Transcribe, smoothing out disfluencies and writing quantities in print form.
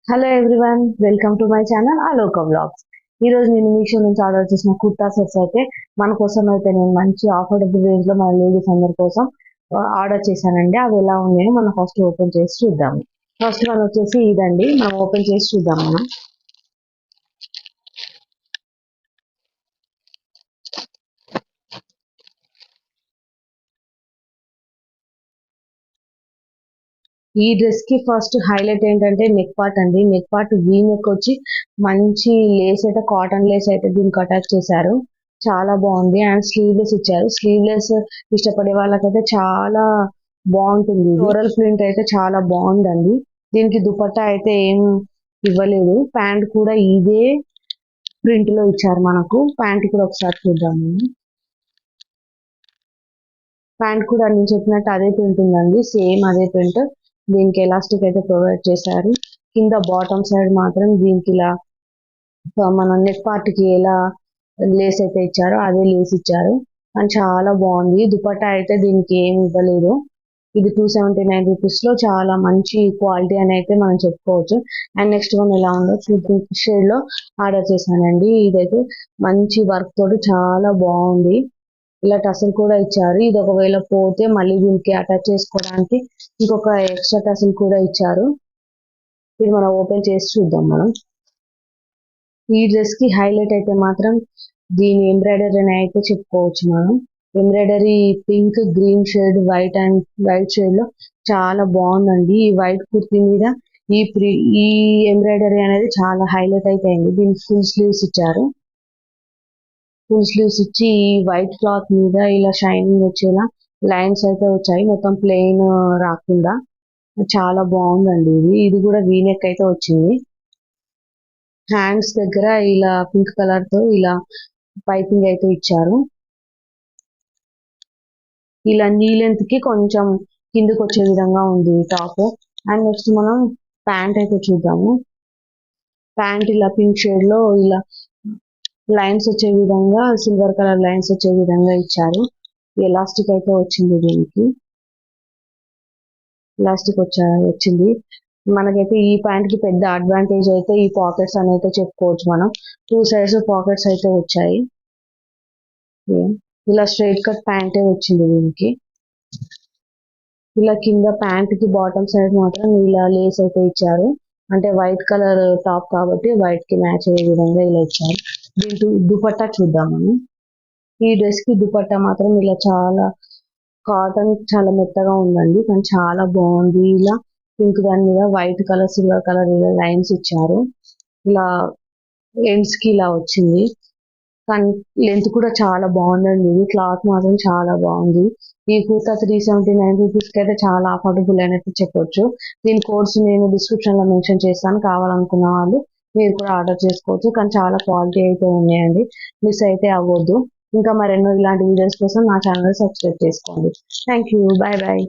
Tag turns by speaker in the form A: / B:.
A: Hello everyone, welcome to my channel అలోక vlogs. ఈ రోజు నేను మీషో నుంచి ఆర్డర్ చేసిన కుర్తా సెట్స్ అయితే మన కోసం అయితే నేను మంచి ఆఫర్డబుల్ రేంజ్ లో మన లేడీస్ అందరి కోసం ఆర్డర్ చేశానండి. అవి ఎలా ఉన్నాయో మనం ఫస్ట్ ఓపెన్ చేసి చూద్దాము. ఫస్ట్ వన్ వచ్చేసి ఇదండి, మనం ఓపెన్ చేసి చూద్దాం. మనం ఈ డ్రెస్ కి ఫస్ట్ హైలైట్ ఏంటంటే నెక్ పార్ట్ అండి. నెక్ పార్ట్ వీ నెక్ వచ్చి మంచి లేస్ అయితే కాటన్ లేస్ అయితే దీనికి అటాచ్ చేశారు. చాలా బాగుంది. అండ్ స్లీవ్లెస్ ఇచ్చారు. స్లీవ్లెస్ ఇష్టపడే వాళ్ళకైతే చాలా బాగుంటుంది. ఫ్లోరల్ ప్రింట్ అయితే చాలా బాగుందండి. దీనికి దుపట్టా అయితే ఏం ఇవ్వలేదు. ప్యాంట్ కూడా ఇదే ప్రింట్ లో ఇచ్చారు మనకు. ప్యాంట్ కూడా ఒకసారి చూద్దాము. ప్యాంట్ కూడా నేను చెప్పినట్టు అదే ప్రింట్ ఉందండి, సేమ్ అదే ప్రింట్. దీనికి ఎలాస్టిక్ అయితే ప్రొవైడ్ చేశారు. కింద బాటమ్ సైడ్ మాత్రం దీనికి ఇలా మన నెక్ పార్ట్ కి ఎలా లేస్ అయితే ఇచ్చారో అదే లేస్ ఇచ్చారు. అండ్ చాలా బాగుంది. దుపట్టా అయితే దీనికి ఏమి ఇవ్వలేదు. ఇది 279 రూపీస్ లో చాలా మంచి క్వాలిటీ అని అయితే మనం చెప్పుకోవచ్చు. అండ్ నెక్స్ట్ వన్ ఎలా ఉందో షేడ్ లో ఆర్డర్ చేశానండి. ఇదైతే మంచి వర్క్ తోటి చాలా బాగుంది. ఇలా టసల్ కూడా ఇచ్చారు. ఇది ఒకవేళ పోతే మళ్ళీ దీనికి అటాచ్ చేసుకోవడానికి ఇంకొక ఎక్స్ట్రా టసల్ కూడా ఇచ్చారు. ఇది మనం ఓపెన్ చేసి చూద్దాం. మనం ఈ డ్రెస్ కి హైలైట్ అయితే మాత్రం దీని ఎంబ్రాయిడరీ అని అయితే చెప్పుకోవచ్చు. మనం embroidery pink, green shade, white and white shade లో చాలా బాగుందండి. ఈ వైట్ కుర్తీ మీద ఈ ఈ ఎంబ్రాయిడరీ అనేది చాలా హైలైట్ అయితే అయింది. దీనికి ఫుల్ స్లీవ్స్ ఇచ్చారు. ఫుల్ స్లీవ్స్ ఇచ్చి ఈ వైట్ క్లాత్ మీద ఇలా షైనింగ్ వచ్చేలా లైన్స్ అయితే వచ్చాయి. మొత్తం ప్లెయిన్ రాకుండా చాలా బాగుందండి. ఇది కూడా వీనెక్ అయితే వచ్చింది. హ్యాండ్స్ దగ్గర ఇలా పింక్ కలర్ తో ఇలా పైపింగ్ అయితే ఇచ్చారు. ఇలా నీ లెంత్ కి కొంచెం కిందకి వచ్చే విధంగా ఉంది టాప్. అండ్ నెక్స్ట్ మనం ప్యాంట్ అయితే చూద్దాము. ప్యాంట్ ఇలా పింక్ షేడ్ లో ఇలా లైన్స్ వచ్చే విధంగా, సిల్వర్ కలర్ లైన్స్ వచ్చే విధంగా ఇచ్చారు. ఎలాస్టిక్ అయితే వచ్చింది. దీనికి ఎలాస్టిక్ వచ్చింది. మనకైతే ఈ ప్యాంట్ కి పెద్ద అడ్వాంటేజ్ అయితే ఈ పాకెట్స్ అని అయితే చెప్పుకోవచ్చు. మనం 2 సైడ్స్ పాకెట్స్ అయితే వచ్చాయి. ఇలా స్ట్రైట్ కట్ ప్యాంటే వచ్చింది దీనికి. ఇలా కింద ప్యాంట్ కి బాటమ్ సైడ్ మాత్రం ఇలా లేస్ అయితే ఇచ్చారు. అంటే వైట్ కలర్ టాప్ కాబట్టి వైట్ కి మ్యాచ్ అయ్యే విధంగా ఇలా ఇచ్చారు. దీంట్లో దుపట్టా చూద్దాం మనం. ఈ డ్రెస్ కి దుపట్టా మాత్రం ఇలా చాలా కాటన్, చాలా మెత్తగా ఉందండి. కానీ చాలా బాగుంది. ఇలా పింక్ దాని మీద వైట్ కలర్, సిల్వర్ కలర్ ఇలా లైన్స్ ఇచ్చారు. ఇలా ఎండ్స్ కి ఇలా వచ్చింది. కానీ లెంత్ కూడా చాలా బాగుందండి. ఇది క్లాత్ మాత్రం చాలా బాగుంది. ఈ కుర్తా 379 రూపీస్ కి అయితే చాలా అఫోర్డబుల్ అని అయితే చెప్పొచ్చు. దీని కోడ్స్ నేను డిస్క్రిప్షన్ లో మెన్షన్ చేస్తాను. కావాలనుకున్న వాళ్ళు మీరు కూడా ఆర్డర్ చేసుకోవచ్చు. కానీ చాలా క్వాలిటీ అయితే ఉన్నాయండి. మిస్ అయితే అవ్వద్దు. ఇంకా మరెన్నో ఇలాంటి వీడియోస్ కోసం నా ఛానల్ సబ్స్క్రైబ్ చేసుకోండి. Thank you. Bye bye.